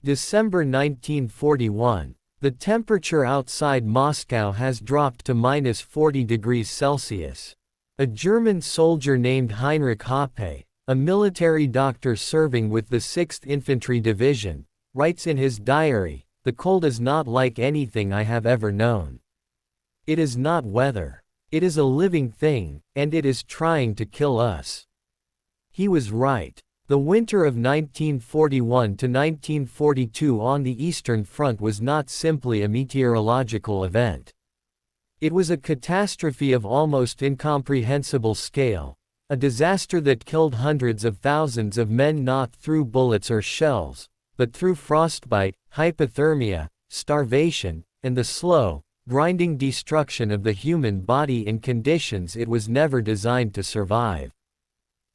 December 1941. The temperature outside Moscow has dropped to -40 degrees Celsius. A German soldier named Heinrich Hoppe, a military doctor serving with the 6th Infantry Division, writes in his diary, "The cold is not like anything I have ever known. It is not weather. It is a living thing, and it is trying to kill us." He was right. The winter of 1941 to 1942 on the Eastern Front was not simply a meteorological event. It was a catastrophe of almost incomprehensible scale, a disaster that killed hundreds of thousands of men not through bullets or shells, but through frostbite, hypothermia, starvation, and the slow, grinding destruction of the human body in conditions it was never designed to survive.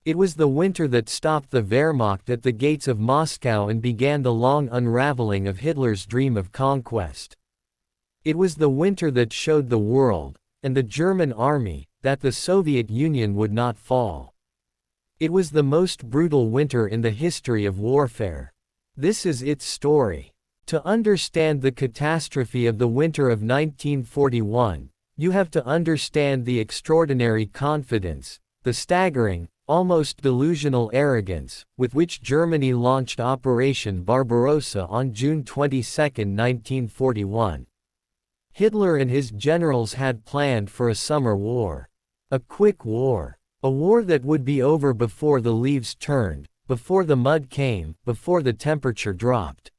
It was the winter that stopped the Wehrmacht at the gates of Moscow and began the long unraveling of Hitler's dream of conquest. It was the winter that showed the world, and the German army, that the Soviet Union would not fall. It was the most brutal winter in the history of warfare. This is its story. To understand the catastrophe of the winter of 1941, you have to understand the extraordinary confidence, the staggering, almost delusional arrogance, with which Germany launched Operation Barbarossa on June 22, 1941. Hitler and his generals had planned for a summer war. A quick war. A war that would be over before the leaves turned, before the mud came, before the temperature dropped.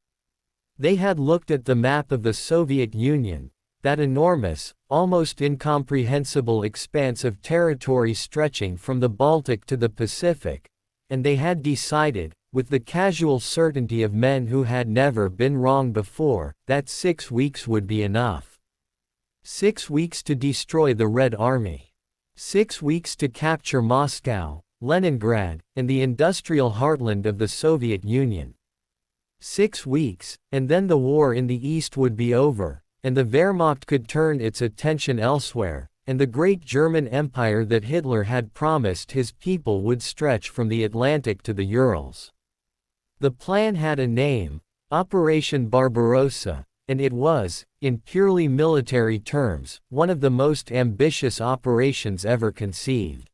They had looked at the map of the Soviet Union, that enormous, almost incomprehensible expanse of territory stretching from the Baltic to the Pacific, and they had decided, with the casual certainty of men who had never been wrong before, that 6 weeks would be enough. 6 weeks to destroy the Red Army. 6 weeks to capture Moscow, Leningrad, and the industrial heartland of the Soviet Union. 6 weeks, and then the war in the East would be over, and the Wehrmacht could turn its attention elsewhere, and the great German Empire that Hitler had promised his people would stretch from the Atlantic to the Urals. The plan had a name, Operation Barbarossa, and it was, in purely military terms, one of the most ambitious operations ever conceived.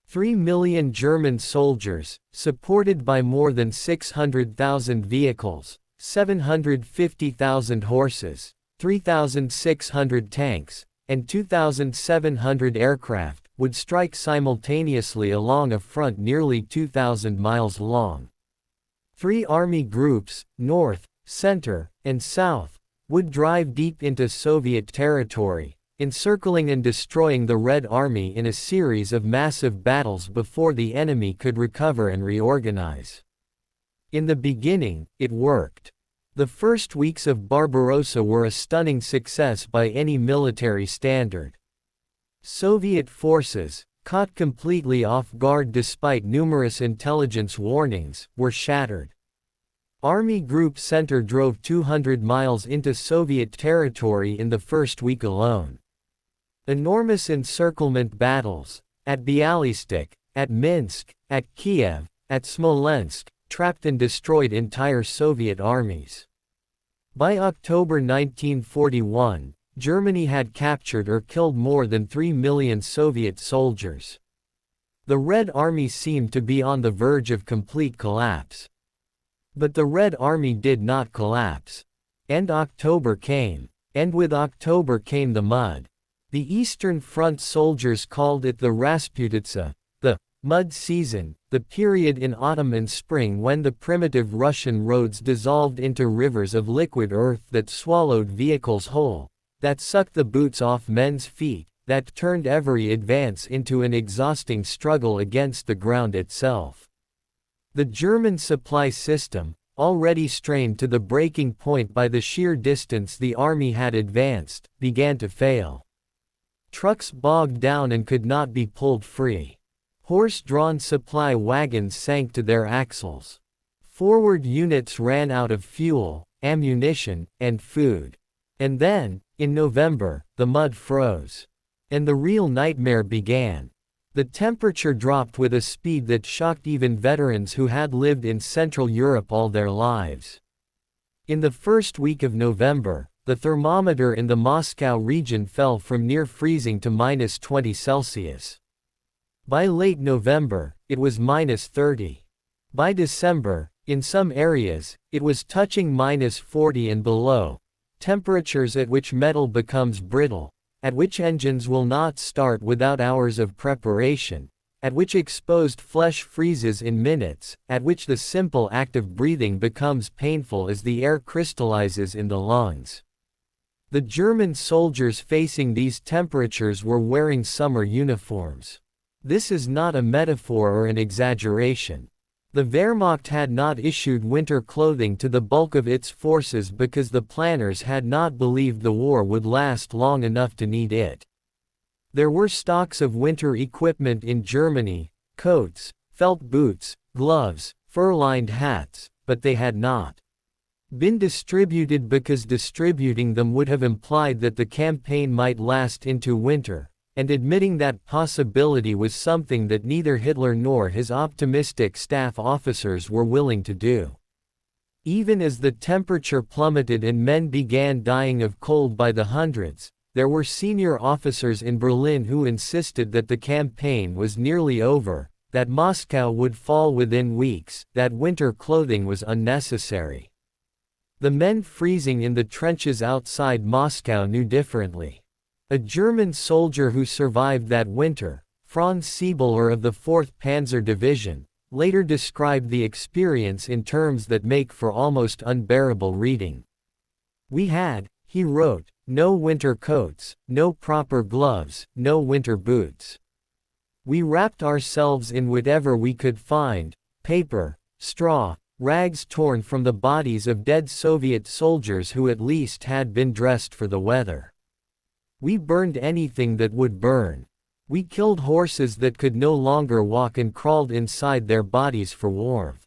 3 million German soldiers, supported by more than 600,000 vehicles, 750,000 horses, 3,600 tanks, and 2,700 aircraft, would strike simultaneously along a front nearly 2,000 miles long. 3 army groups, north, center, and south, would drive deep into Soviet territory, encircling and destroying the Red Army in a series of massive battles before the enemy could recover and reorganize. In the beginning, it worked. The first weeks of Barbarossa were a stunning success by any military standard. Soviet forces, caught completely off guard despite numerous intelligence warnings, were shattered. Army Group Center drove 200 miles into Soviet territory in the first week alone. Enormous encirclement battles, at Bialystok, at Minsk, at Kiev, at Smolensk, trapped and destroyed entire Soviet armies. By October 1941, Germany had captured or killed more than 3 million Soviet soldiers. The Red Army seemed to be on the verge of complete collapse. But the Red Army did not collapse. And October came. And with October came the mud. The Eastern Front soldiers called it the Rasputitsa, the mud season, the period in autumn and spring when the primitive Russian roads dissolved into rivers of liquid earth that swallowed vehicles whole, that sucked the boots off men's feet, that turned every advance into an exhausting struggle against the ground itself. The German supply system, already strained to the breaking point by the sheer distance the army had advanced, began to fail. Trucks bogged down and could not be pulled free. Horse-drawn supply wagons sank to their axles. Forward units ran out of fuel, ammunition, and food. And then, in November, the mud froze. And the real nightmare began. The temperature dropped with a speed that shocked even veterans who had lived in Central Europe all their lives. In the first week of November, the thermometer in the Moscow region fell from near freezing to -20 Celsius. By late November, it was -30. By December, in some areas, it was touching -40 and below, temperatures at which metal becomes brittle, at which engines will not start without hours of preparation, at which exposed flesh freezes in minutes, at which the simple act of breathing becomes painful as the air crystallizes in the lungs. The German soldiers facing these temperatures were wearing summer uniforms. This is not a metaphor or an exaggeration. The Wehrmacht had not issued winter clothing to the bulk of its forces because the planners had not believed the war would last long enough to need it. There were stocks of winter equipment in Germany, coats, felt boots, gloves, fur-lined hats, but they had not been distributed because distributing them would have implied that the campaign might last into winter, and admitting that possibility was something that neither Hitler nor his optimistic staff officers were willing to do. Even as the temperature plummeted and men began dying of cold by the hundreds, there were senior officers in Berlin who insisted that the campaign was nearly over, that Moscow would fall within weeks, that winter clothing was unnecessary. The men freezing in the trenches outside Moscow knew differently. A German soldier who survived that winter, Franz Siebler of the 4th Panzer Division, later described the experience in terms that make for almost unbearable reading. "We had," he wrote, "no winter coats, no proper gloves, no winter boots. We wrapped ourselves in whatever we could find, paper, straw, rags torn from the bodies of dead Soviet soldiers who at least had been dressed for the weather. We burned anything that would burn. We killed horses that could no longer walk and crawled inside their bodies for warmth.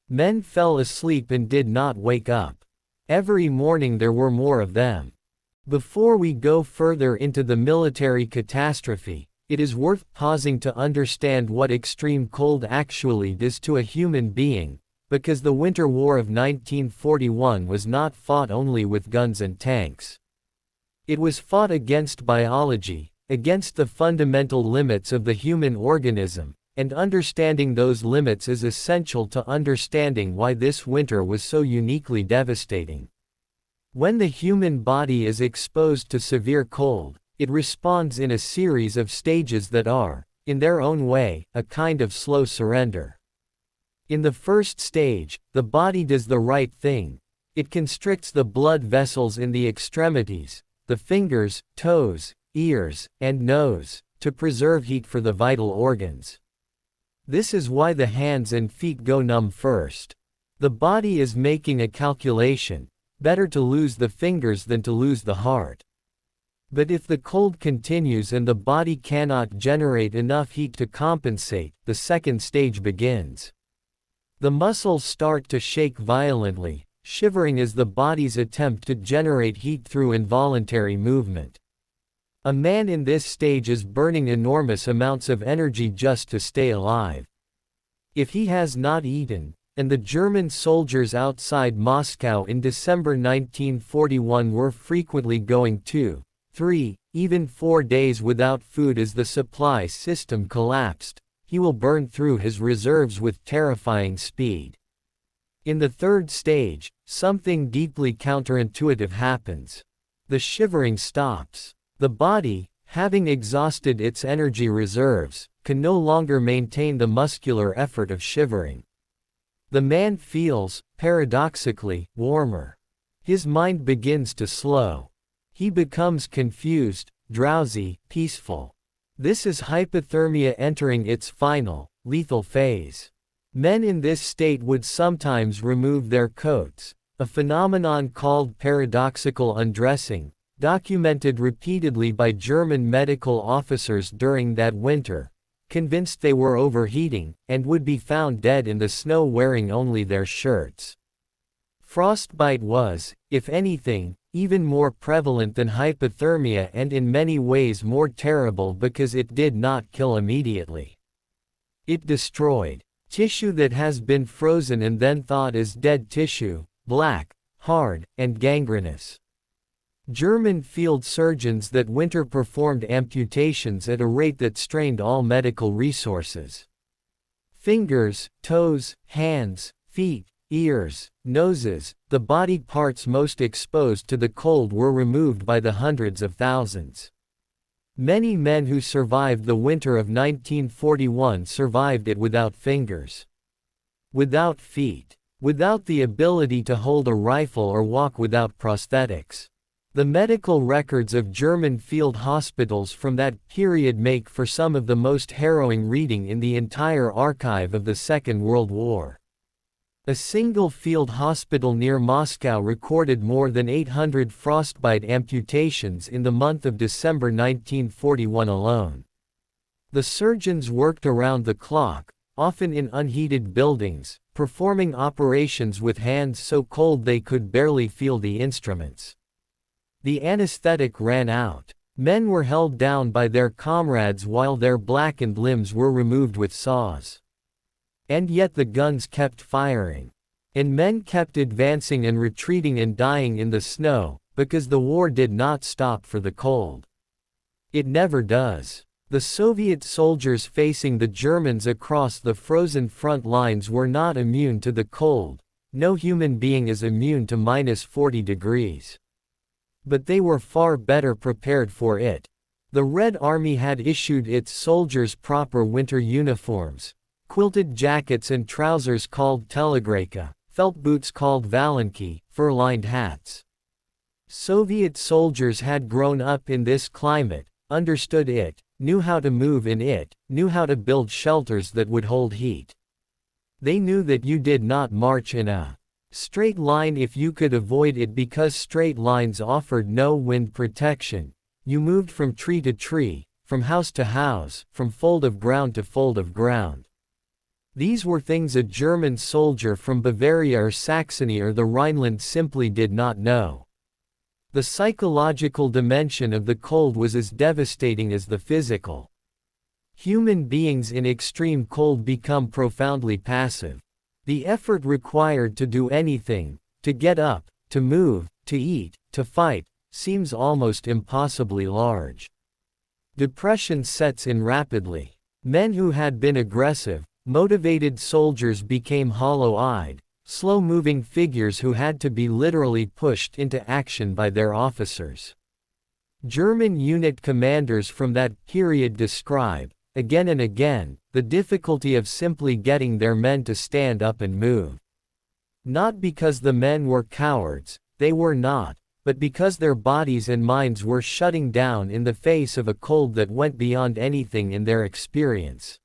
Men fell asleep and did not wake up. Every morning there were more of them." Before we go further into the military catastrophe, it is worth pausing to understand what extreme cold actually does to a human being, because the Winter War of 1941 was not fought only with guns and tanks. It was fought against biology, against the fundamental limits of the human organism, and understanding those limits is essential to understanding why this winter was so uniquely devastating. When the human body is exposed to severe cold, it responds in a series of stages that are, in their own way, a kind of slow surrender. In the first stage, the body does the right thing. It constricts the blood vessels in the extremities, the fingers, toes, ears, and nose, to preserve heat for the vital organs. This is why the hands and feet go numb first. The body is making a calculation: better to lose the fingers than to lose the heart. But if the cold continues and the body cannot generate enough heat to compensate, the second stage begins. The muscles start to shake violently, shivering as the body's attempt to generate heat through involuntary movement. A man in this stage is burning enormous amounts of energy just to stay alive. If he has not eaten, and the German soldiers outside Moscow in December 1941 were frequently going 2, 3, even 4 days without food as the supply system collapsed, he will burn through his reserves with terrifying speed. In the third stage, something deeply counterintuitive happens. The shivering stops. The body, having exhausted its energy reserves, can no longer maintain the muscular effort of shivering. The man feels, paradoxically, warmer. His mind begins to slow. He becomes confused, drowsy, peaceful. This is hypothermia entering its final, lethal phase. Men in this state would sometimes remove their coats, a phenomenon called paradoxical undressing, documented repeatedly by German medical officers during that winter, convinced they were overheating, and would be found dead in the snow wearing only their shirts. Frostbite was, if anything, even more prevalent than hypothermia and in many ways more terrible because it did not kill immediately. It destroyed tissue that has been frozen and then thawed as dead tissue, black, hard, and gangrenous. German field surgeons that winter performed amputations at a rate that strained all medical resources. Fingers, toes, hands, feet, ears, noses, the body parts most exposed to the cold were removed by the hundreds of thousands. Many men who survived the winter of 1941 survived it without fingers, without feet, without the ability to hold a rifle or walk without prosthetics. The medical records of German field hospitals from that period make for some of the most harrowing reading in the entire archive of the Second World War. A single field hospital near Moscow recorded more than 800 frostbite amputations in the month of December 1941 alone. The surgeons worked around the clock, often in unheated buildings, performing operations with hands so cold they could barely feel the instruments. The anesthetic ran out. Men were held down by their comrades while their blackened limbs were removed with saws. And yet the guns kept firing. And men kept advancing and retreating and dying in the snow, because the war did not stop for the cold. It never does. The Soviet soldiers facing the Germans across the frozen front lines were not immune to the cold. No human being is immune to -40 degrees. But they were far better prepared for it. The Red Army had issued its soldiers proper winter uniforms, quilted jackets and trousers called telegreka, felt boots called valenki, fur-lined hats. Soviet soldiers had grown up in this climate, understood it, knew how to move in it, knew how to build shelters that would hold heat. They knew that you did not march in a straight line if you could avoid it, because straight lines offered no wind protection. You moved from tree to tree, from house to house, from fold of ground to fold of ground. These were things a German soldier from Bavaria or Saxony or the Rhineland simply did not know. The psychological dimension of the cold was as devastating as the physical. Human beings in extreme cold become profoundly passive. The effort required to do anything, to get up, to move, to eat, to fight, seems almost impossibly large. Depression sets in rapidly. Men who had been aggressive, motivated soldiers became hollow-eyed, slow-moving figures who had to be literally pushed into action by their officers. German unit commanders from that period describe, again and again, the difficulty of simply getting their men to stand up and move. Not because the men were cowards, they were not, but because their bodies and minds were shutting down in the face of a cold that went beyond anything in their experience.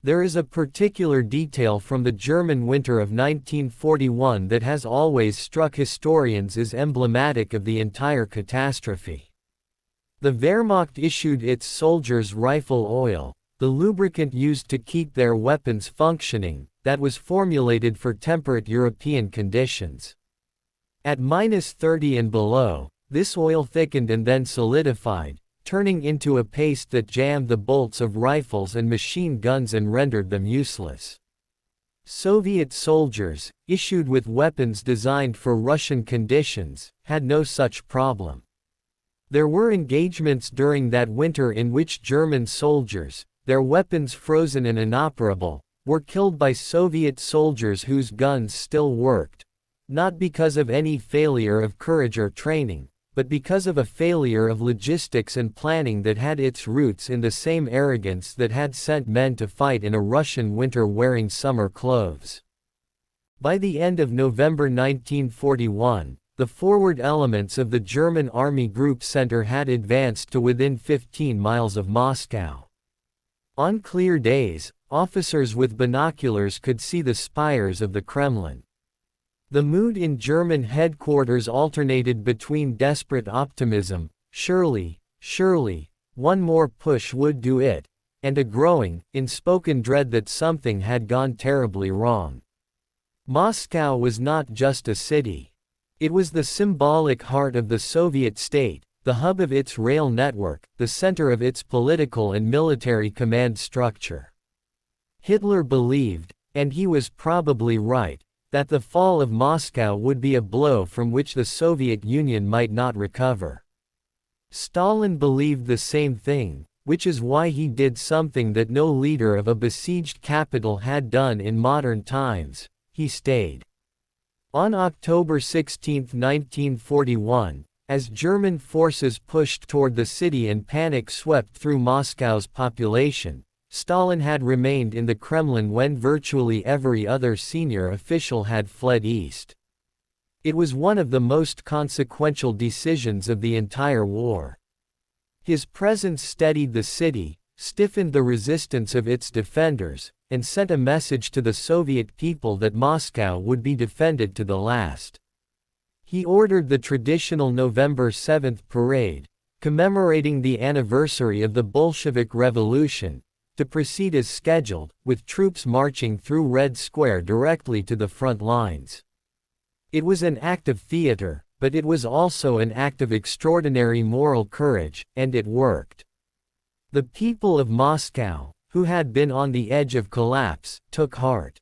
There is a particular detail from the German winter of 1941 that has always struck historians as emblematic of the entire catastrophe. The Wehrmacht issued its soldiers rifle oil, the lubricant used to keep their weapons functioning, that was formulated for temperate European conditions. At -30 and below, this oil thickened and then solidified, turning into a paste that jammed the bolts of rifles and machine guns and rendered them useless. Soviet soldiers, issued with weapons designed for Russian conditions, had no such problem. There were engagements during that winter in which German soldiers, their weapons frozen and inoperable, were killed by Soviet soldiers whose guns still worked, not because of any failure of courage or training, but because of a failure of logistics and planning that had its roots in the same arrogance that had sent men to fight in a Russian winter wearing summer clothes. By the end of November 1941, the forward elements of the German Army Group Center had advanced to within 15 miles of Moscow. On clear days, officers with binoculars could see the spires of the Kremlin. The mood in German headquarters alternated between desperate optimism, surely, one more push would do it, and a growing, unspoken dread that something had gone terribly wrong. Moscow was not just a city. It was the symbolic heart of the Soviet state, the hub of its rail network, the center of its political and military command structure. Hitler believed, and he was probably right, that the fall of Moscow would be a blow from which the Soviet Union might not recover. Stalin believed the same thing, which is why he did something that no leader of a besieged capital had done in modern times: he stayed. On October 16, 1941, as German forces pushed toward the city and panic swept through Moscow's population, Stalin had remained in the Kremlin when virtually every other senior official had fled east. It was one of the most consequential decisions of the entire war. His presence steadied the city, stiffened the resistance of its defenders, and sent a message to the Soviet people that Moscow would be defended to the last. He ordered the traditional November 7th parade, commemorating the anniversary of the Bolshevik Revolution, to proceed as scheduled, with troops marching through Red Square directly to the front lines. It was an act of theater, but it was also an act of extraordinary moral courage, and it worked. The people of Moscow, who had been on the edge of collapse, took heart.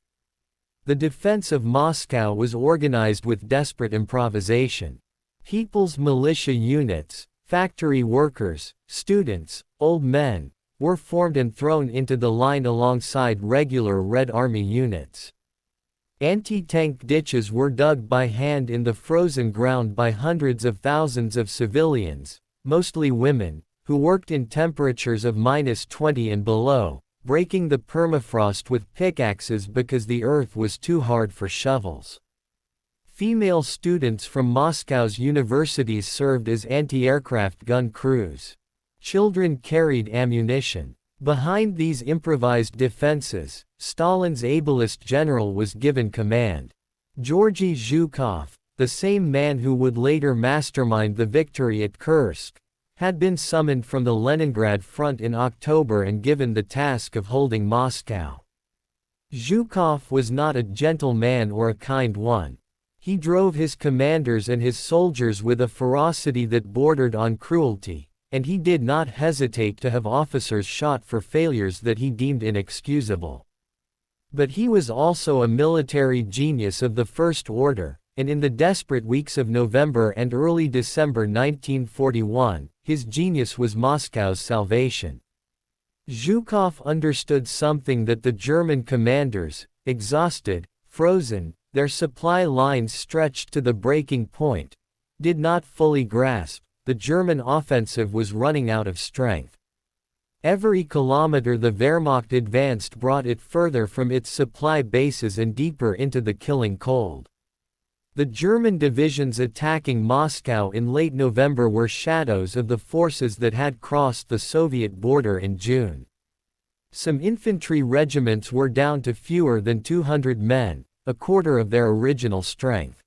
The defense of Moscow was organized with desperate improvisation. People's militia units, factory workers, students, old men, were formed and thrown into the line alongside regular Red Army units. Anti-tank ditches were dug by hand in the frozen ground by hundreds of thousands of civilians, mostly women, who worked in temperatures of -20 and below, breaking the permafrost with pickaxes because the earth was too hard for shovels. Female students from Moscow's universities served as anti-aircraft gun crews. Children carried ammunition. Behind these improvised defenses, Stalin's ablest general was given command. Georgy Zhukov, the same man who would later mastermind the victory at Kursk, had been summoned from the Leningrad front in October and given the task of holding Moscow. Zhukov was not a gentle man or a kind one. He drove his commanders and his soldiers with a ferocity that bordered on cruelty, and he did not hesitate to have officers shot for failures that he deemed inexcusable. But he was also a military genius of the first order, and in the desperate weeks of November and early December 1941, his genius was Moscow's salvation. Zhukov understood something that the German commanders, exhausted, frozen, their supply lines stretched to the breaking point, did not fully grasp: the German offensive was running out of strength. Every kilometer the Wehrmacht advanced brought it further from its supply bases and deeper into the killing cold. The German divisions attacking Moscow in late November were shadows of the forces that had crossed the Soviet border in June. Some infantry regiments were down to fewer than 200 men, a quarter of their original strength.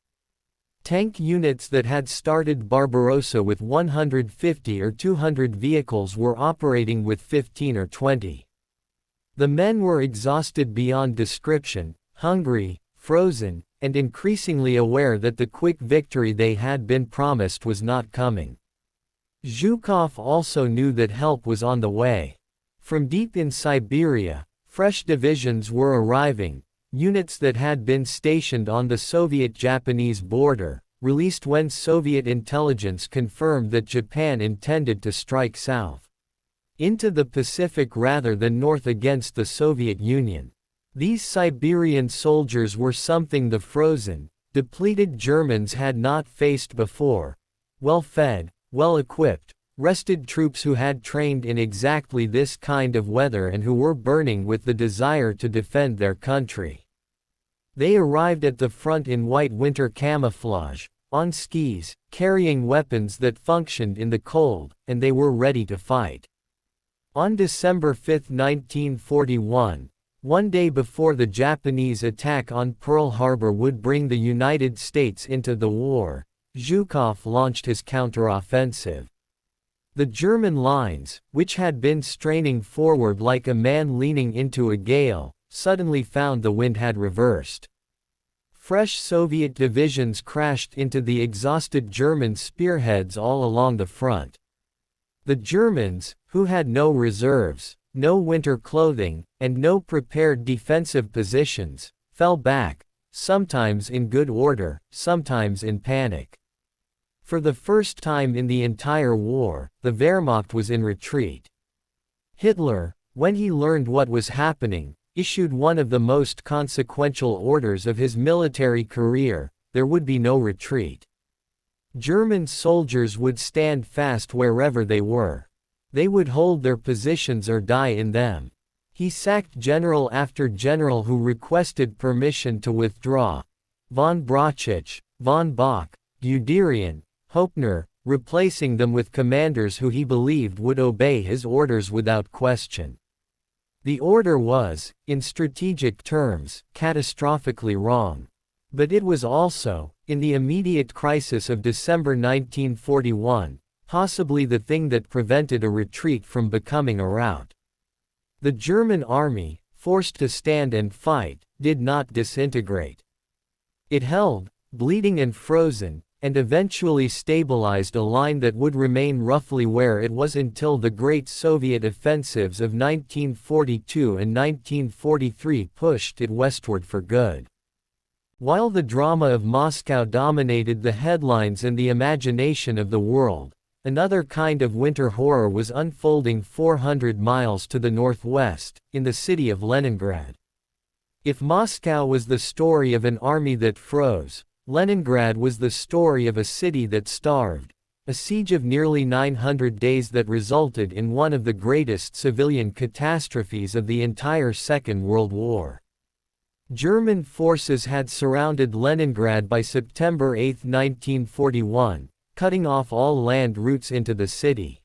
Tank units that had started Barbarossa with 150 or 200 vehicles were operating with 15 or 20. The men were exhausted beyond description, hungry, frozen, and increasingly aware that the quick victory they had been promised was not coming. Zhukov also knew that help was on the way. From deep in Siberia, fresh divisions were arriving, units that had been stationed on the Soviet-Japanese border, released when Soviet intelligence confirmed that Japan intended to strike south into the Pacific rather than north against the Soviet Union. These Siberian soldiers were something the frozen, depleted Germans had not faced before: well-fed, well-equipped, rested troops who had trained in exactly this kind of weather and who were burning with the desire to defend their country. They arrived at the front in white winter camouflage, on skis, carrying weapons that functioned in the cold, and they were ready to fight. On December 5, 1941, one day before the Japanese attack on Pearl Harbor would bring the United States into the war, Zhukov launched his counteroffensive. The German lines, which had been straining forward like a man leaning into a gale, suddenly found the wind had reversed. Fresh Soviet divisions crashed into the exhausted German spearheads all along the front. The Germans, who had no reserves, no winter clothing, and no prepared defensive positions, fell back, sometimes in good order, sometimes in panic. For the first time in the entire war, the Wehrmacht was in retreat. Hitler, when he learned what was happening, issued one of the most consequential orders of his military career: there would be no retreat. German soldiers would stand fast wherever they were. They would hold their positions or die in them. He sacked general after general who requested permission to withdraw: von Brauchitsch, von Bock, Guderian, Hoepner, replacing them with commanders who he believed would obey his orders without question. The order was, in strategic terms, catastrophically wrong. But it was also, in the immediate crisis of December 1941, possibly the thing that prevented a retreat from becoming a rout. The German army, forced to stand and fight, did not disintegrate. It held, bleeding and frozen, and eventually stabilized a line that would remain roughly where it was until the great Soviet offensives of 1942 and 1943 pushed it westward for good. While the drama of Moscow dominated the headlines and the imagination of the world, another kind of winter horror was unfolding 400 miles to the northwest, in the city of Leningrad. If Moscow was the story of an army that froze, Leningrad was the story of a city that starved, a siege of nearly 900 days that resulted in one of the greatest civilian catastrophes of the entire Second World War. German forces had surrounded Leningrad by September 8, 1941, cutting off all land routes into the city.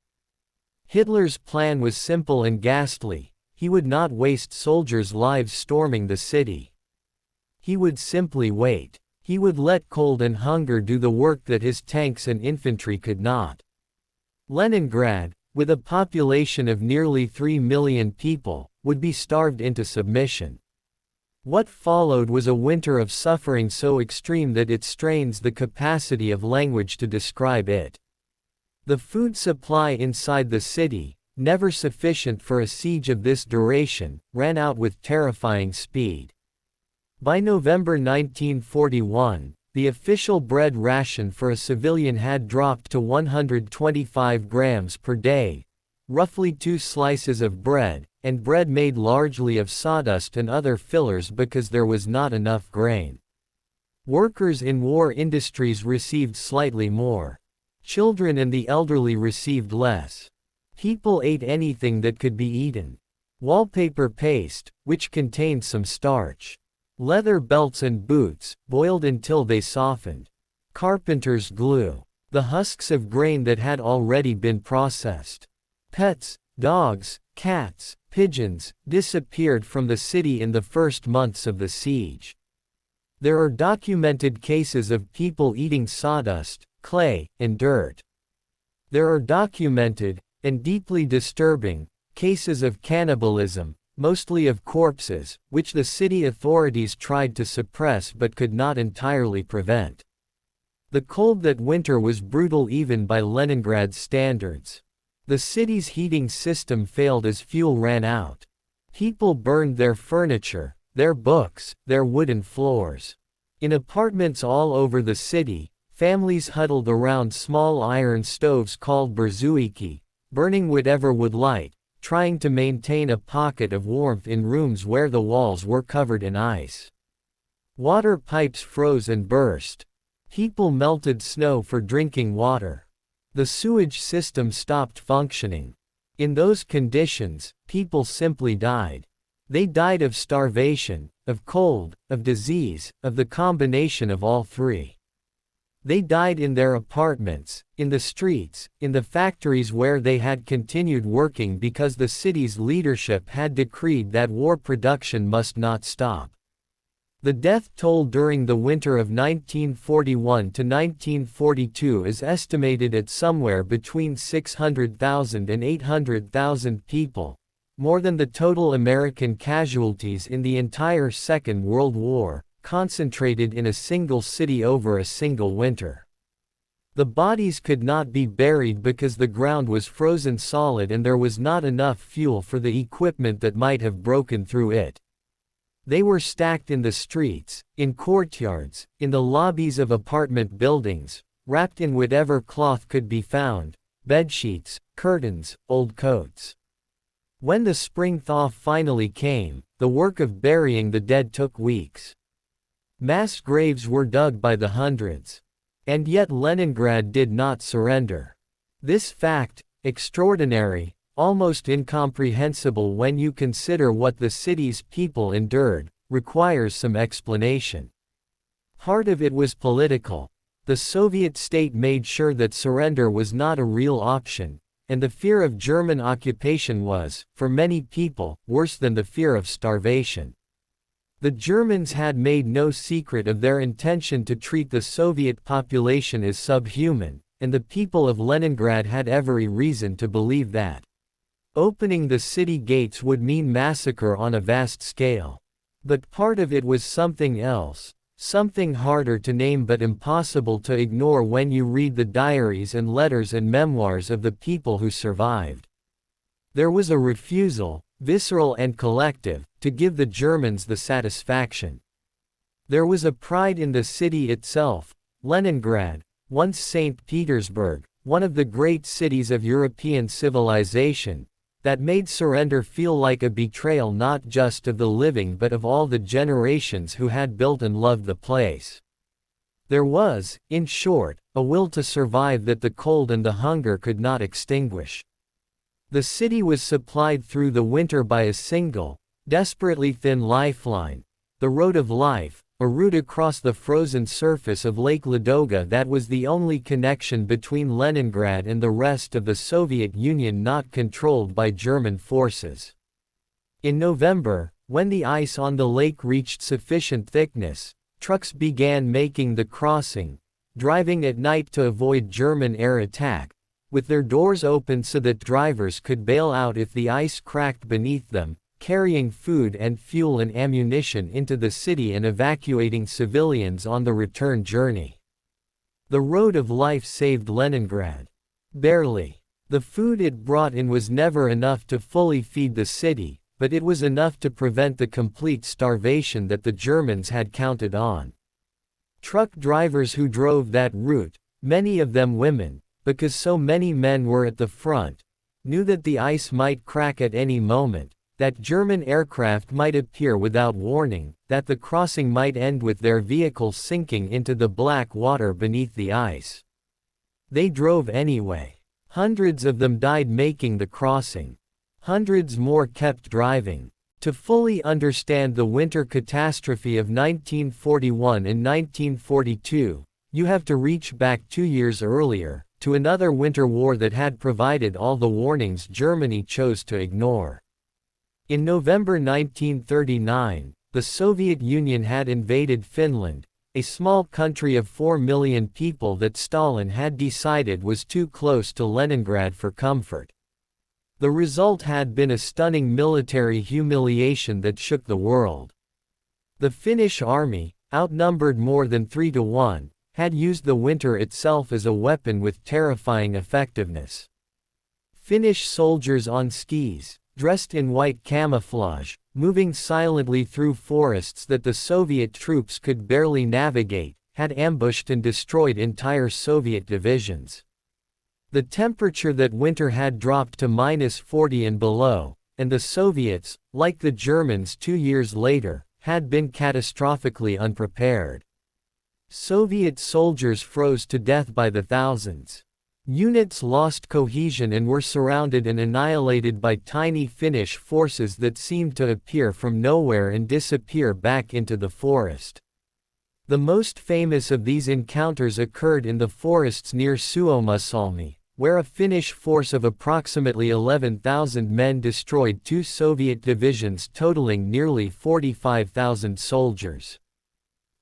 Hitler's plan was simple and ghastly: he would not waste soldiers' lives storming the city. He would simply wait. He would let cold and hunger do the work that his tanks and infantry could not. Leningrad, with a population of nearly 3 million people, would be starved into submission. What followed was a winter of suffering so extreme that it strains the capacity of language to describe it. The food supply inside the city, never sufficient for a siege of this duration, ran out with terrifying speed. By November 1941, the official bread ration for a civilian had dropped to 125 grams per day, roughly 2 slices of bread, and bread made largely of sawdust and other fillers because there was not enough grain. Workers in war industries received slightly more. Children and the elderly received less. People ate anything that could be eaten. Wallpaper paste, which contained some starch. Leather belts and boots, boiled until they softened. Carpenter's glue. The husks of grain that had already been processed. Pets, dogs, cats, pigeons, disappeared from the city in the first months of the siege. There are documented cases of people eating sawdust, clay, and dirt. There are documented, and deeply disturbing, cases of cannibalism, mostly of corpses, which the city authorities tried to suppress but could not entirely prevent. The cold that winter was brutal even by Leningrad's standards. The city's heating system failed as fuel ran out. People burned their furniture, their books, their wooden floors. In apartments all over the city, families huddled around small iron stoves called burzuiki, burning whatever would light, trying to maintain a pocket of warmth in rooms where the walls were covered in ice. Water pipes froze and burst. People melted snow for drinking water. The sewage system stopped functioning. In those conditions, people simply died. They died of starvation, of cold, of disease, of the combination of all three. They died in their apartments, in the streets, in the factories where they had continued working because the city's leadership had decreed that war production must not stop. The death toll during the winter of 1941 to 1942 is estimated at somewhere between 600,000 and 800,000 people, more than the total American casualties in the entire Second World War, concentrated in a single city over a single winter. The bodies could not be buried because the ground was frozen solid and there was not enough fuel for the equipment that might have broken through it. They were stacked in the streets, in courtyards, in the lobbies of apartment buildings, wrapped in whatever cloth could be found, bedsheets, curtains, old coats. When the spring thaw finally came, the work of burying the dead took weeks. Mass graves were dug by the hundreds. And yet Leningrad did not surrender. This fact, extraordinary, almost incomprehensible when you consider what the city's people endured, requires some explanation. Part of it was political. The Soviet state made sure that surrender was not a real option, and the fear of German occupation was, for many people, worse than the fear of starvation. The Germans had made no secret of their intention to treat the Soviet population as subhuman, and the people of Leningrad had every reason to believe that opening the city gates would mean massacre on a vast scale. But part of it was something else, something harder to name but impossible to ignore when you read the diaries and letters and memoirs of the people who survived. There was a refusal, visceral and collective, to give the Germans the satisfaction. There was a pride in the city itself. Leningrad, once St. Petersburg, one of the great cities of European civilization, that made surrender feel like a betrayal not just of the living but of all the generations who had built and loved the place. There was, in short, a will to survive that the cold and the hunger could not extinguish. The city was supplied through the winter by a single, desperately thin lifeline, the road of life, a route across the frozen surface of Lake Ladoga that was the only connection between Leningrad and the rest of the Soviet Union not controlled by German forces. In November, when the ice on the lake reached sufficient thickness, trucks began making the crossing, driving at night to avoid German air attack, with their doors open so that drivers could bail out if the ice cracked beneath them, carrying food and fuel and ammunition into the city and evacuating civilians on the return journey. The road of life saved Leningrad. Barely. The food it brought in was never enough to fully feed the city, but it was enough to prevent the complete starvation that the Germans had counted on. Truck drivers who drove that route, many of them women, because so many men were at the front, knew that the ice might crack at any moment, that German aircraft might appear without warning, that the crossing might end with their vehicles sinking into the black water beneath the ice. They drove anyway. Hundreds of them died making the crossing. Hundreds more kept driving. To fully understand the winter catastrophe of 1941 and 1942, you have to reach back 2 years earlier, to another winter war that had provided all the warnings Germany chose to ignore. In November 1939, the Soviet Union had invaded Finland, a small country of 4 million people that Stalin had decided was too close to Leningrad for comfort. The result had been a stunning military humiliation that shook the world. The Finnish army, outnumbered more than 3-1, had used the winter itself as a weapon with terrifying effectiveness. Finnish soldiers on skis, dressed in white camouflage, moving silently through forests that the Soviet troops could barely navigate, had ambushed and destroyed entire Soviet divisions. The temperature that winter had dropped to -40 and below, and the Soviets, like the Germans 2 years later, had been catastrophically unprepared. Soviet soldiers froze to death by the thousands. Units lost cohesion and were surrounded and annihilated by tiny Finnish forces that seemed to appear from nowhere and disappear back into the forest. The most famous of these encounters occurred in the forests near Suomussalmi, where a Finnish force of approximately 11,000 men destroyed 2 Soviet divisions totaling nearly 45,000 soldiers.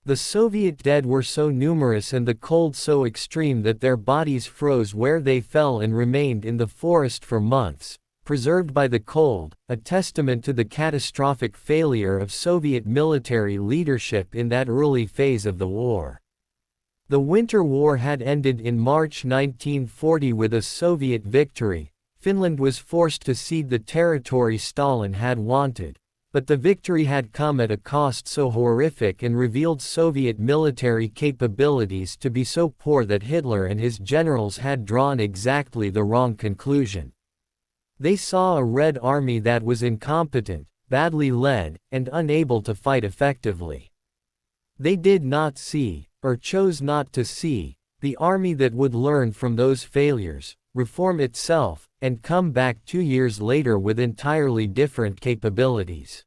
The Soviet dead were so numerous and the cold so extreme that their bodies froze where they fell and remained in the forest for months, preserved by the cold, a testament to the catastrophic failure of Soviet military leadership in that early phase of the war. The Winter War had ended in March 1940 with a Soviet victory. Finland was forced to cede the territory Stalin had wanted, But the victory had come at a cost so horrific and revealed Soviet military capabilities to be so poor that Hitler and his generals had drawn exactly the wrong conclusion. They saw a Red Army that was incompetent, badly led, and unable to fight effectively. They did not see, or chose not to see, the army that would learn from those failures, reform itself, and come back 2 years later with entirely different capabilities.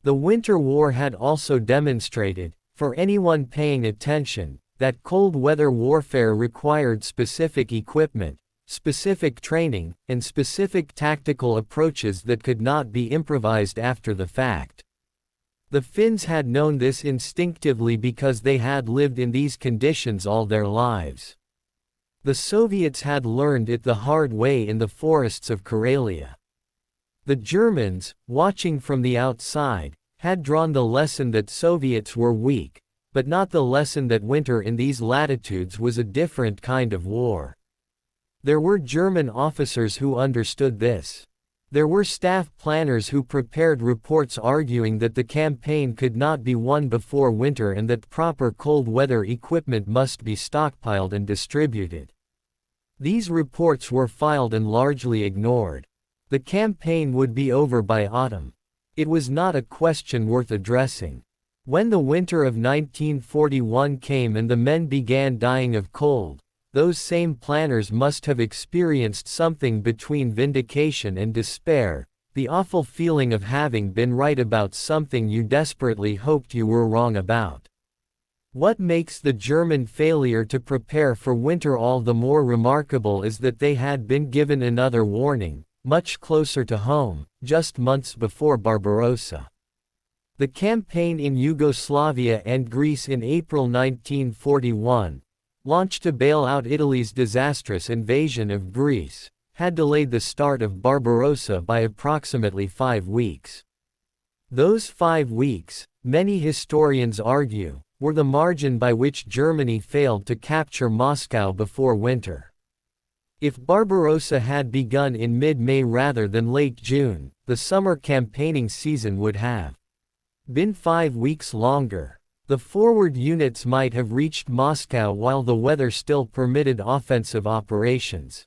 The Winter War had also demonstrated, for anyone paying attention, that cold weather warfare required specific equipment, specific training, and specific tactical approaches that could not be improvised after the fact. The Finns had known this instinctively because they had lived in these conditions all their lives. The Soviets had learned it the hard way in the forests of Karelia. The Germans, watching from the outside, had drawn the lesson that Soviets were weak, but not the lesson that winter in these latitudes was a different kind of war. There were German officers who understood this. There were staff planners who prepared reports arguing that the campaign could not be won before winter and that proper cold weather equipment must be stockpiled and distributed. These reports were filed and largely ignored. The campaign would be over by autumn. It was not a question worth addressing. When the winter of 1941 came and the men began dying of cold, those same planners must have experienced something between vindication and despair, the awful feeling of having been right about something you desperately hoped you were wrong about. What makes the German failure to prepare for winter all the more remarkable is that they had been given another warning, much closer to home, just months before Barbarossa. The campaign in Yugoslavia and Greece in April 1941, launched to bail out Italy's disastrous invasion of Greece, had delayed the start of Barbarossa by approximately 5 weeks. Those 5 weeks, many historians argue, were the margin by which Germany failed to capture Moscow before winter. If Barbarossa had begun in mid-May rather than late June, the summer campaigning season would have been 5 weeks longer. The forward units might have reached Moscow while the weather still permitted offensive operations.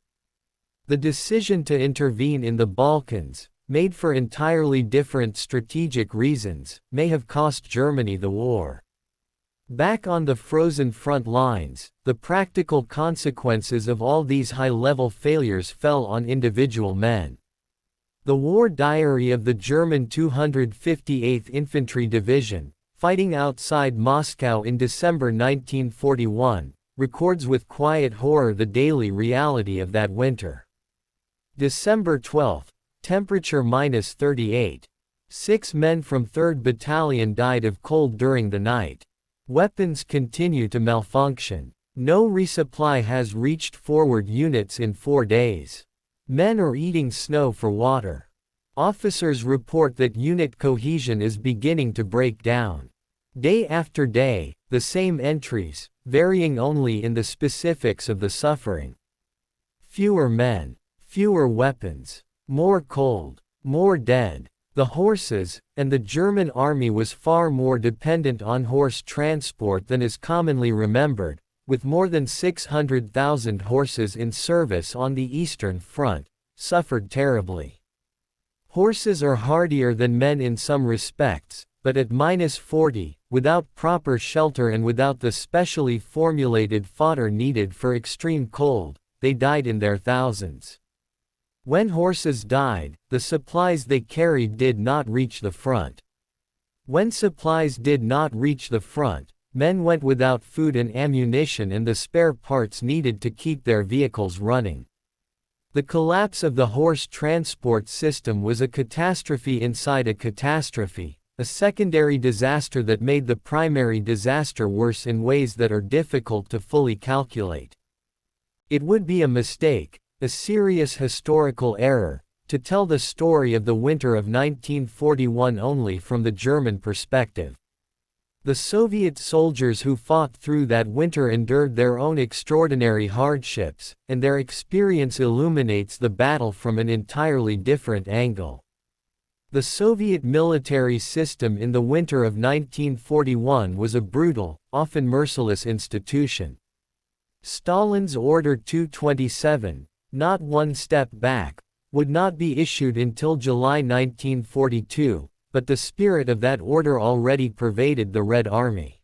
The decision to intervene in the Balkans, made for entirely different strategic reasons, may have cost Germany the war. Back on the frozen front lines, the practical consequences of all these high-level failures fell on individual men. The war diary of the German 258th Infantry Division, fighting outside Moscow in December 1941, records with quiet horror the daily reality of that winter. December 12, temperature -38. 6 men from 3rd Battalion died of cold during the night. Weapons continue to malfunction. No resupply has reached forward units in 4 days. Men are eating snow for water. Officers report that unit cohesion is beginning to break down. Day after day, the same entries, varying only in the specifics of the suffering. Fewer men, fewer weapons, more cold, more dead. The horses, and the German army was far more dependent on horse transport than is commonly remembered, with more than 600,000 horses in service on the Eastern Front, suffered terribly. Horses are hardier than men in some respects, but at -40, without proper shelter and without the specially formulated fodder needed for extreme cold, they died in their thousands. When horses died, the supplies they carried did not reach the front. When supplies did not reach the front, men went without food and ammunition and the spare parts needed to keep their vehicles running. The collapse of the horse transport system was a catastrophe inside a catastrophe, a secondary disaster that made the primary disaster worse in ways that are difficult to fully calculate. It would be a mistake, a serious historical error, to tell the story of the winter of 1941 only from the German perspective. The Soviet soldiers who fought through that winter endured their own extraordinary hardships, and their experience illuminates the battle from an entirely different angle. The Soviet military system in the winter of 1941 was a brutal, often merciless institution. Stalin's Order 227, not one step back, would not be issued until July 1942, but the spirit of that order already pervaded the Red Army.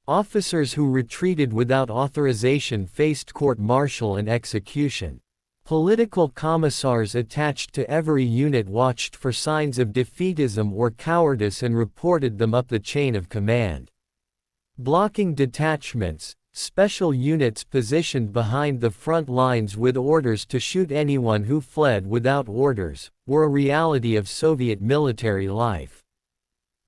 Officers who retreated without authorization faced court-martial and execution. Political commissars attached to every unit watched for signs of defeatism or cowardice and reported them up the chain of command. Blocking detachments, special units positioned behind the front lines with orders to shoot anyone who fled without orders, were a reality of Soviet military life.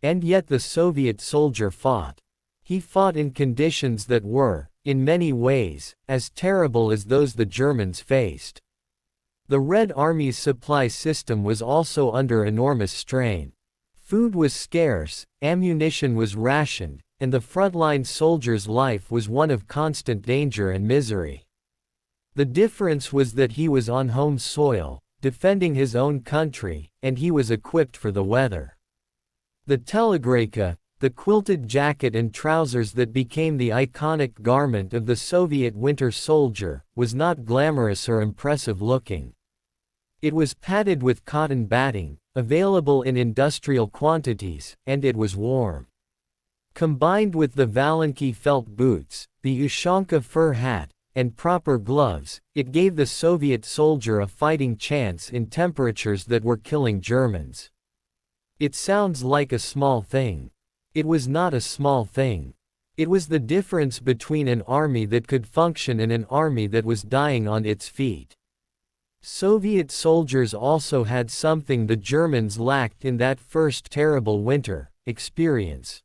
And yet the Soviet soldier fought. He fought in conditions that were, in many ways, as terrible as those the Germans faced. The Red Army's supply system was also under enormous strain. Food was scarce, ammunition was rationed, and the frontline soldier's life was one of constant danger and misery. The difference was that he was on home soil, defending his own country, and he was equipped for the weather. The telegreka, the quilted jacket and trousers that became the iconic garment of the Soviet winter soldier, was not glamorous or impressive looking. It was padded with cotton batting, available in industrial quantities, and it was warm. Combined with the Valenki felt boots, the Ushanka fur hat, and proper gloves, it gave the Soviet soldier a fighting chance in temperatures that were killing Germans. It sounds like a small thing. It was not a small thing. It was the difference between an army that could function and an army that was dying on its feet. Soviet soldiers also had something the Germans lacked in that first terrible winter: experience.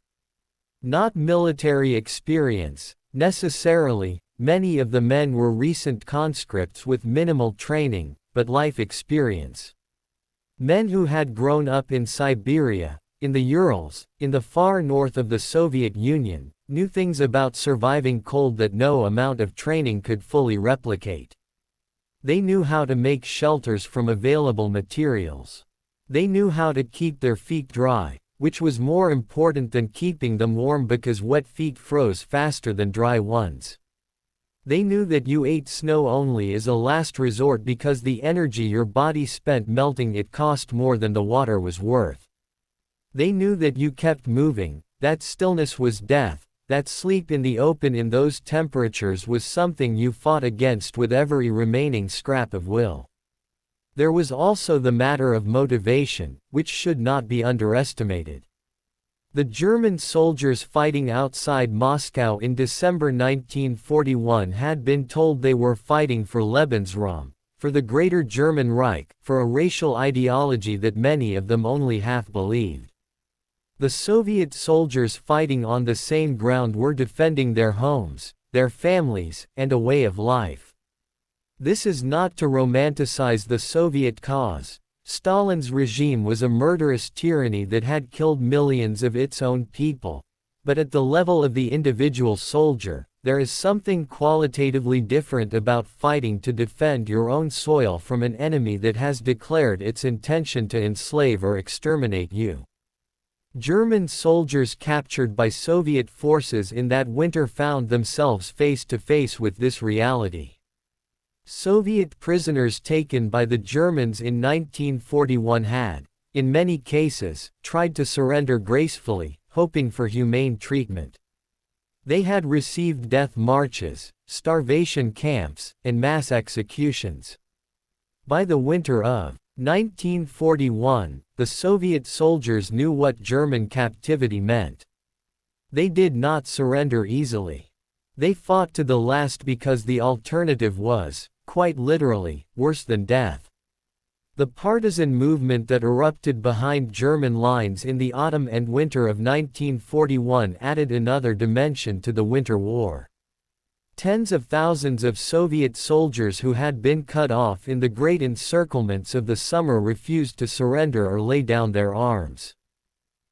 Not military experience, necessarily. Many of the men were recent conscripts with minimal training, but life experience. Men who had grown up in Siberia, in the Urals, in the far north of the Soviet Union, knew things about surviving cold that no amount of training could fully replicate. They knew how to make shelters from available materials. They knew how to keep their feet dry, which was more important than keeping them warm because wet feet froze faster than dry ones. They knew that you ate snow only as a last resort because the energy your body spent melting it cost more than the water was worth. They knew that you kept moving, that stillness was death, that sleep in the open in those temperatures was something you fought against with every remaining scrap of will. There was also the matter of motivation, which should not be underestimated. The German soldiers fighting outside Moscow in December 1941 had been told they were fighting for Lebensraum, for the Greater German Reich, for a racial ideology that many of them only half believed. The Soviet soldiers fighting on the same ground were defending their homes, their families, and a way of life. This is not to romanticize the Soviet cause. Stalin's regime was a murderous tyranny that had killed millions of its own people. But at the level of the individual soldier, there is something qualitatively different about fighting to defend your own soil from an enemy that has declared its intention to enslave or exterminate you. German soldiers captured by Soviet forces in that winter found themselves face to face with this reality. Soviet prisoners taken by the Germans in 1941 had, in many cases, tried to surrender gracefully, hoping for humane treatment. They had received death marches, starvation camps, and mass executions. By the winter of 1941, the Soviet soldiers knew what German captivity meant. They did not surrender easily. They fought to the last because the alternative was, quite literally, worse than death. The partisan movement that erupted behind German lines in the autumn and winter of 1941 added another dimension to the Winter War. Tens of thousands of Soviet soldiers who had been cut off in the great encirclements of the summer refused to surrender or lay down their arms.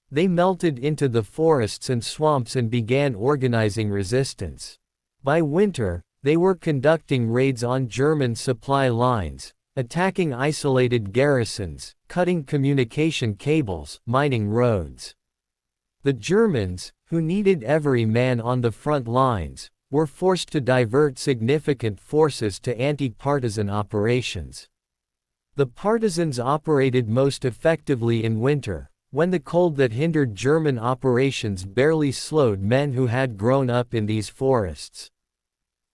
They melted into the forests and swamps and began organizing resistance. By winter, they were conducting raids on German supply lines, attacking isolated garrisons, cutting communication cables, mining roads. The Germans, who needed every man on the front lines, were forced to divert significant forces to anti-partisan operations. The partisans operated most effectively in winter, when the cold that hindered German operations barely slowed men who had grown up in these forests.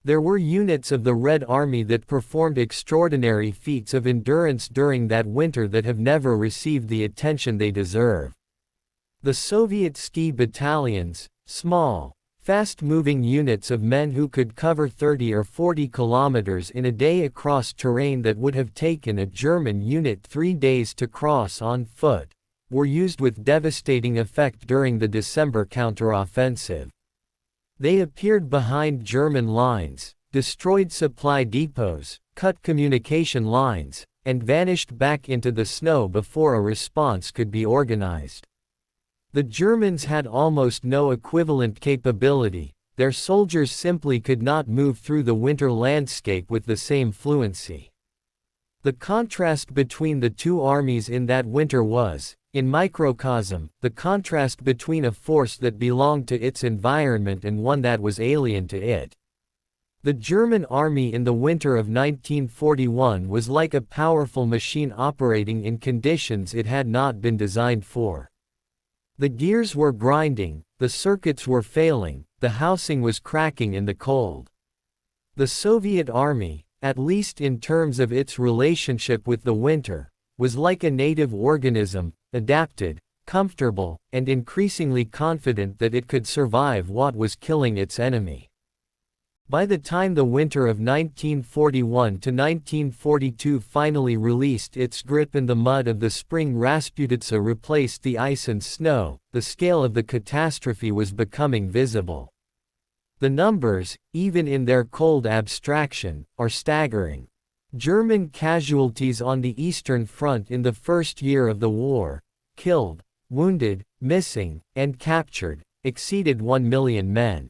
There were units of the Red Army that performed extraordinary feats of endurance during that winter that have never received the attention they deserve. The Soviet ski battalions, small, fast-moving units of men who could cover 30 or 40 kilometers in a day across terrain that would have taken a German unit 3 days to cross on foot, were used with devastating effect during the December counteroffensive. They appeared behind German lines, destroyed supply depots, cut communication lines, and vanished back into the snow before a response could be organized. The Germans had almost no equivalent capability, their soldiers simply could not move through the winter landscape with the same fluency. The contrast between the two armies in that winter was, in microcosm, the contrast between a force that belonged to its environment and one that was alien to it. The German army in the winter of 1941 was like a powerful machine operating in conditions it had not been designed for. The gears were grinding, the circuits were failing, the housing was cracking in the cold. The Soviet army, at least in terms of its relationship with the winter, was like a native organism, adapted, comfortable, and increasingly confident that it could survive what was killing its enemy. By the time the winter of 1941 to 1942 finally released its grip and the mud of the spring Rasputitsa replaced the ice and snow, the scale of the catastrophe was becoming visible. The numbers, even in their cold abstraction, are staggering. German casualties on the Eastern Front in the first year of the war, killed, wounded, missing, and captured, exceeded 1 million men.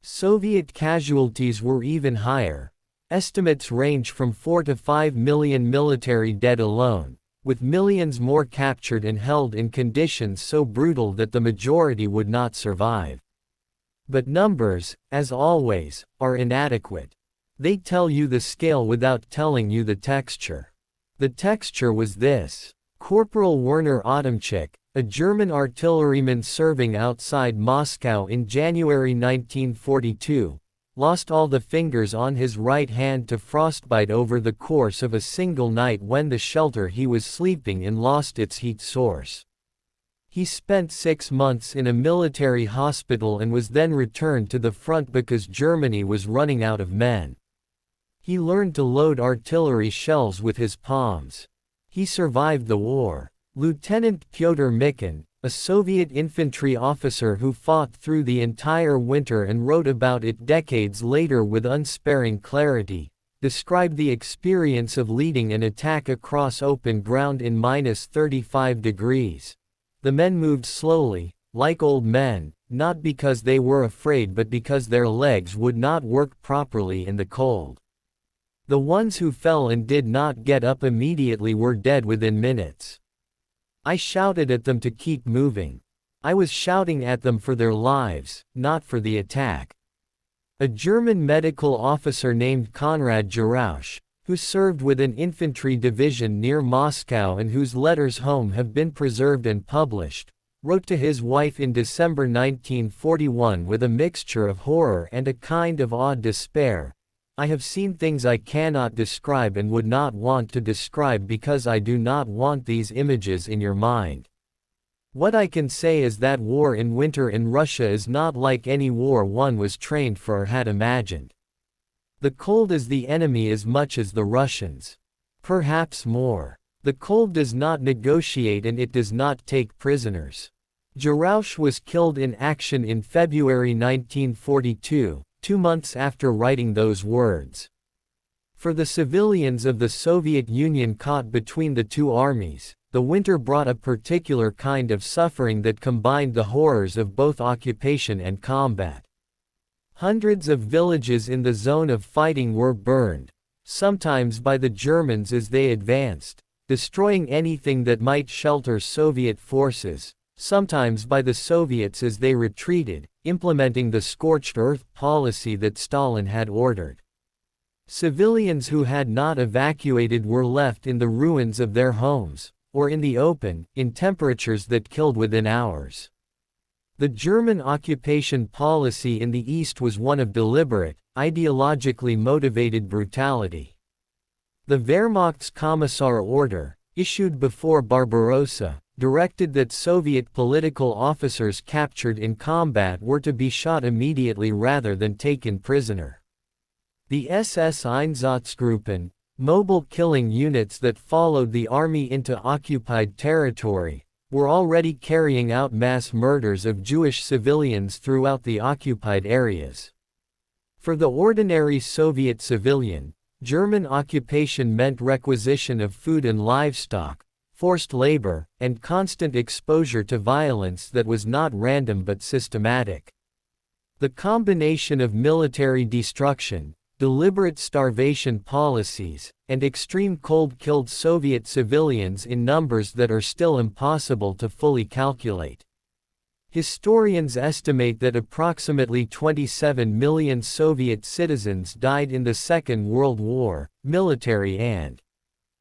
Soviet casualties were even higher. Estimates range from 4 to 5 million military dead alone, with millions more captured and held in conditions so brutal that the majority would not survive. But numbers, as always, are inadequate. They tell you the scale without telling you the texture. The texture was this. Corporal Werner Adamczyk, a German artilleryman serving outside Moscow in January 1942, lost all the fingers on his right hand to frostbite over the course of a single night when the shelter he was sleeping in lost its heat source. He spent 6 months in a military hospital and was then returned to the front because Germany was running out of men. He learned to load artillery shells with his palms. He survived the war. Lieutenant Pyotr Mikhin, a Soviet infantry officer who fought through the entire winter and wrote about it decades later with unsparing clarity, described the experience of leading an attack across open ground in -35 degrees. The men moved slowly, like old men, not because they were afraid but because their legs would not work properly in the cold. The ones who fell and did not get up immediately were dead within minutes. I shouted at them to keep moving. I was shouting at them for their lives, not for the attack. A German medical officer named Konrad Jarausch, who served with an infantry division near Moscow and whose letters home have been preserved and published, wrote to his wife in December 1941 with a mixture of horror and a kind of awed despair. I have seen things I cannot describe and would not want to describe because I do not want these images in your mind. What I can say is that war in winter in Russia is not like any war one was trained for or had imagined. The cold is the enemy as much as the Russians. Perhaps more. The cold does not negotiate and it does not take prisoners. Jarausch was killed in action in February 1942. 2 months after writing those words. For the civilians of the Soviet Union caught between the two armies, the winter brought a particular kind of suffering that combined the horrors of both occupation and combat. Hundreds of villages in the zone of fighting were burned, sometimes by the Germans as they advanced, destroying anything that might shelter Soviet forces, sometimes by the Soviets as they retreated, implementing the scorched earth policy that Stalin had ordered. Civilians who had not evacuated were left in the ruins of their homes, or in the open, in temperatures that killed within hours. The German occupation policy in the East was one of deliberate, ideologically motivated brutality. The Wehrmacht's Commissar order, issued before Barbarossa, directed that Soviet political officers captured in combat were to be shot immediately rather than taken prisoner. The SS Einsatzgruppen, mobile killing units that followed the army into occupied territory, were already carrying out mass murders of Jewish civilians throughout the occupied areas. For the ordinary Soviet civilian, German occupation meant requisition of food and livestock, forced labor, and constant exposure to violence that was not random but systematic. The combination of military destruction, deliberate starvation policies, and extreme cold killed Soviet civilians in numbers that are still impossible to fully calculate. Historians estimate that approximately 27 million Soviet citizens died in the Second World War, military and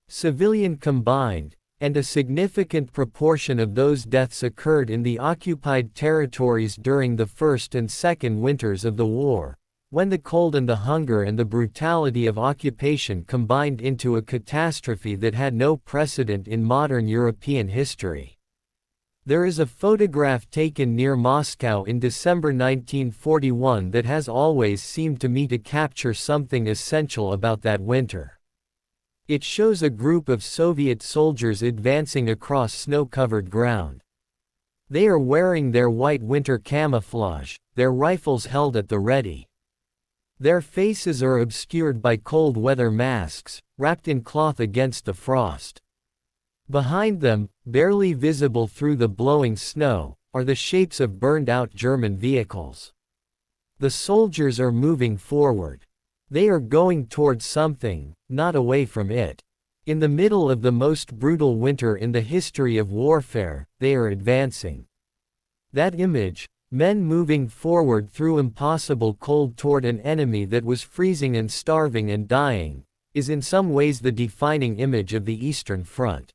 civilian combined, and a significant proportion of those deaths occurred in the occupied territories during the first and second winters of the war, when the cold and the hunger and the brutality of occupation combined into a catastrophe that had no precedent in modern European history. There is a photograph taken near Moscow in December 1941 that has always seemed to me to capture something essential about that winter. It shows a group of Soviet soldiers advancing across snow-covered ground. They are wearing their white winter camouflage, their rifles held at the ready. Their faces are obscured by cold weather masks, wrapped in cloth against the frost. Behind them, barely visible through the blowing snow, are the shapes of burned-out German vehicles. The soldiers are moving forward. They are going towards something, not away from it. In the middle of the most brutal winter in the history of warfare, they are advancing. That image, men moving forward through impossible cold toward an enemy that was freezing and starving and dying, is in some ways the defining image of the Eastern Front.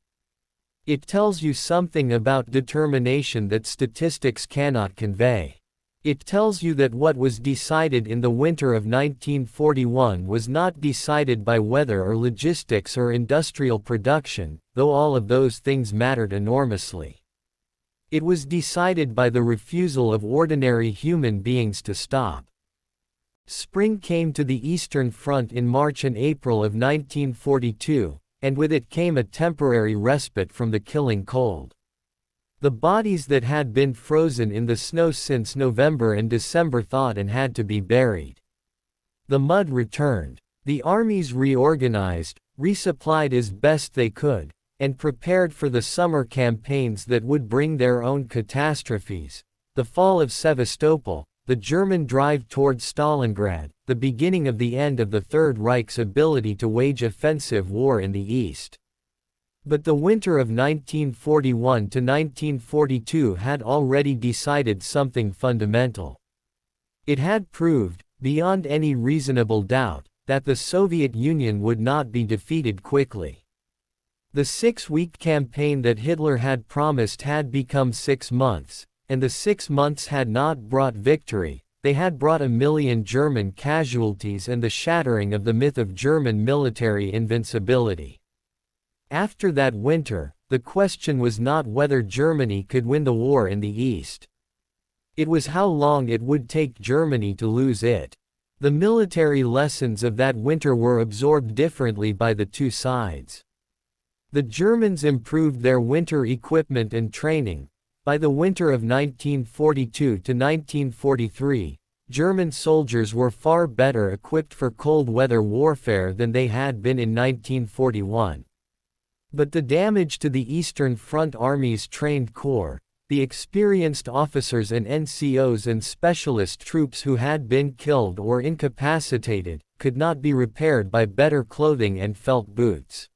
It tells you something about determination that statistics cannot convey. It tells you that what was decided in the winter of 1941 was not decided by weather or logistics or industrial production, though all of those things mattered enormously. It was decided by the refusal of ordinary human beings to stop. Spring came to the Eastern Front in March and April of 1942, and with it came a temporary respite from the killing cold. The bodies that had been frozen in the snow since November and December thawed and had to be buried. The mud returned. The armies reorganized, resupplied as best they could, and prepared for the summer campaigns that would bring their own catastrophes: the fall of Sevastopol, the German drive towards Stalingrad, the beginning of the end of the Third Reich's ability to wage offensive war in the East. But the winter of 1941 to 1942 had already decided something fundamental. It had proved, beyond any reasonable doubt, that the Soviet Union would not be defeated quickly. The 6-week campaign that Hitler had promised had become 6 months, and the 6 months had not brought victory. They had brought 1 million German casualties and the shattering of the myth of German military invincibility. After that winter, the question was not whether Germany could win the war in the East. It was how long it would take Germany to lose it. The military lessons of that winter were absorbed differently by the two sides. The Germans improved their winter equipment and training. By the winter of 1942 to 1943, German soldiers were far better equipped for cold weather warfare than they had been in 1941. But the damage to the Eastern Front Army's trained corps, The experienced officers and NCOs and specialist troops who had been killed or incapacitated could not be repaired by better clothing and felt boots.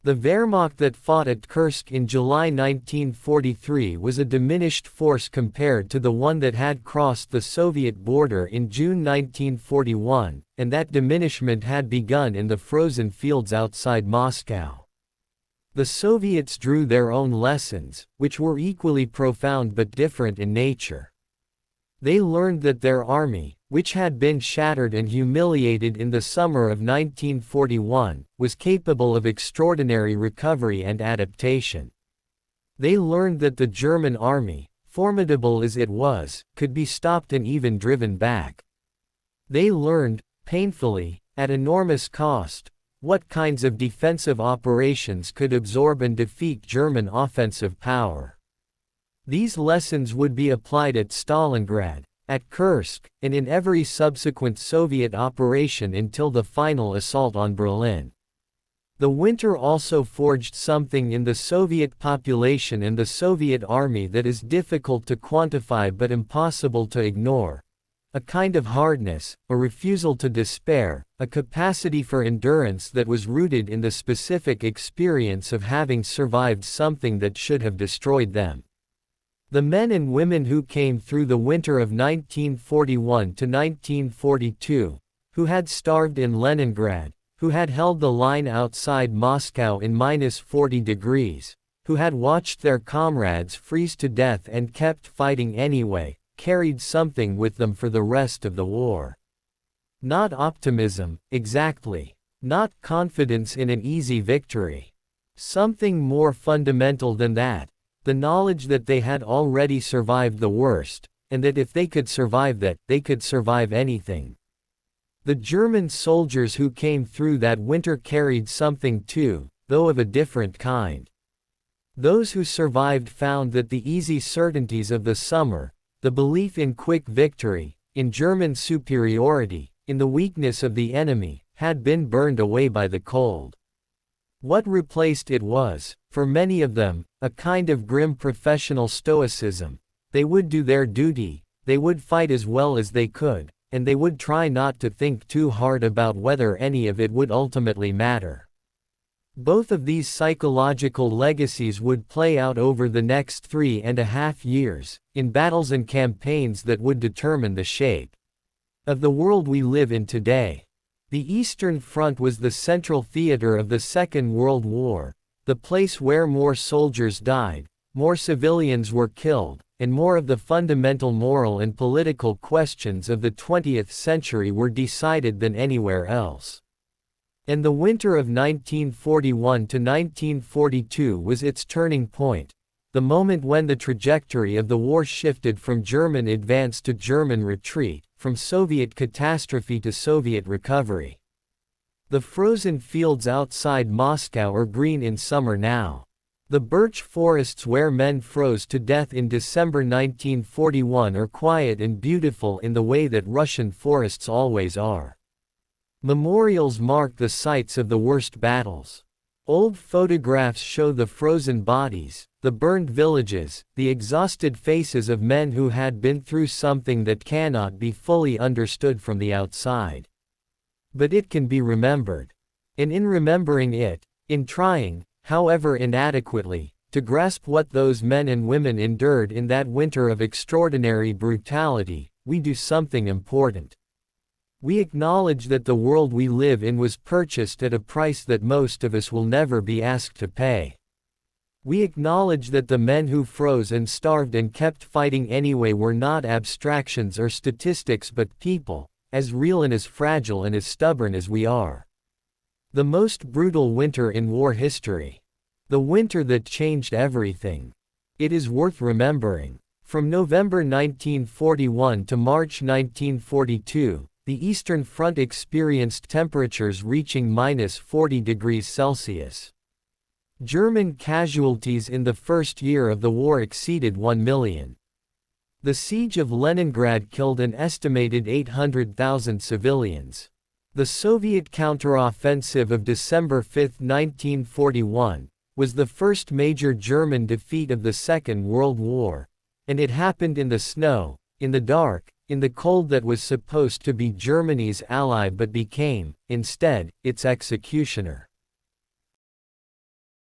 The Wehrmacht that fought at Kursk in July 1943 was a diminished force compared to the one that had crossed the Soviet border in June 1941, and that diminishment had begun in the frozen fields outside Moscow. The Soviets drew their own lessons, which were equally profound but different in nature. They learned that their army, which had been shattered and humiliated in the summer of 1941, was capable of extraordinary recovery and adaptation. They learned that the German army, formidable as it was, could be stopped and even driven back. They learned, painfully, at enormous cost, what kinds of defensive operations could absorb and defeat German offensive power. These lessons would be applied at Stalingrad, at Kursk, and in every subsequent Soviet operation until the final assault on Berlin. The winter also forged something in the Soviet population and the Soviet army that is difficult to quantify but impossible to ignore. A kind of hardness, a refusal to despair, a capacity for endurance that was rooted in the specific experience of having survived something that should have destroyed them. The men and women who came through the winter of 1941 to 1942, who had starved in Leningrad, who had held the line outside Moscow in -40 degrees, who had watched their comrades freeze to death and kept fighting anyway, carried something with them for the rest of the war. Not optimism, exactly. Not confidence in an easy victory. Something more fundamental than that, the knowledge that they had already survived the worst, and that if they could survive that, they could survive anything. The German soldiers who came through that winter carried something too, though of a different kind. Those who survived found that the easy certainties of the summer, the belief in quick victory, in German superiority, in the weakness of the enemy, had been burned away by the cold. What replaced it was, for many of them, a kind of grim professional stoicism. They would do their duty, they would fight as well as they could, and they would try not to think too hard about whether any of it would ultimately matter. Both of these psychological legacies would play out over the next 3.5 years, in battles and campaigns that would determine the shape of the world we live in today. The Eastern Front was the central theater of the Second World War, the place where more soldiers died, more civilians were killed, and more of the fundamental moral and political questions of the 20th century were decided than anywhere else. And the winter of 1941 to 1942 was its turning point, the moment when the trajectory of the war shifted from German advance to German retreat, from Soviet catastrophe to Soviet recovery. The frozen fields outside Moscow are green in summer now. The birch forests where men froze to death in December 1941 are quiet and beautiful in the way that Russian forests always are. Memorials mark the sites of the worst battles. Old photographs show the frozen bodies, the burned villages, the exhausted faces of men who had been through something that cannot be fully understood from the outside. But it can be remembered. And in remembering it, in trying, however inadequately, to grasp what those men and women endured in that winter of extraordinary brutality, we do something important. We acknowledge that the world we live in was purchased at a price that most of us will never be asked to pay. We acknowledge that the men who froze and starved and kept fighting anyway were not abstractions or statistics but people, as real and as fragile and as stubborn as we are. The most brutal winter in war history. The winter that changed everything. It is worth remembering. From November 1941 to March 1942, the Eastern Front experienced temperatures reaching -40 degrees Celsius. German casualties in the first year of the war exceeded 1 million. The Siege of Leningrad killed an estimated 800,000 civilians. The Soviet counteroffensive of December 5, 1941, was the first major German defeat of the Second World War, and it happened in the snow, in the dark, in the cold that was supposed to be Germany's ally but became, instead, its executioner.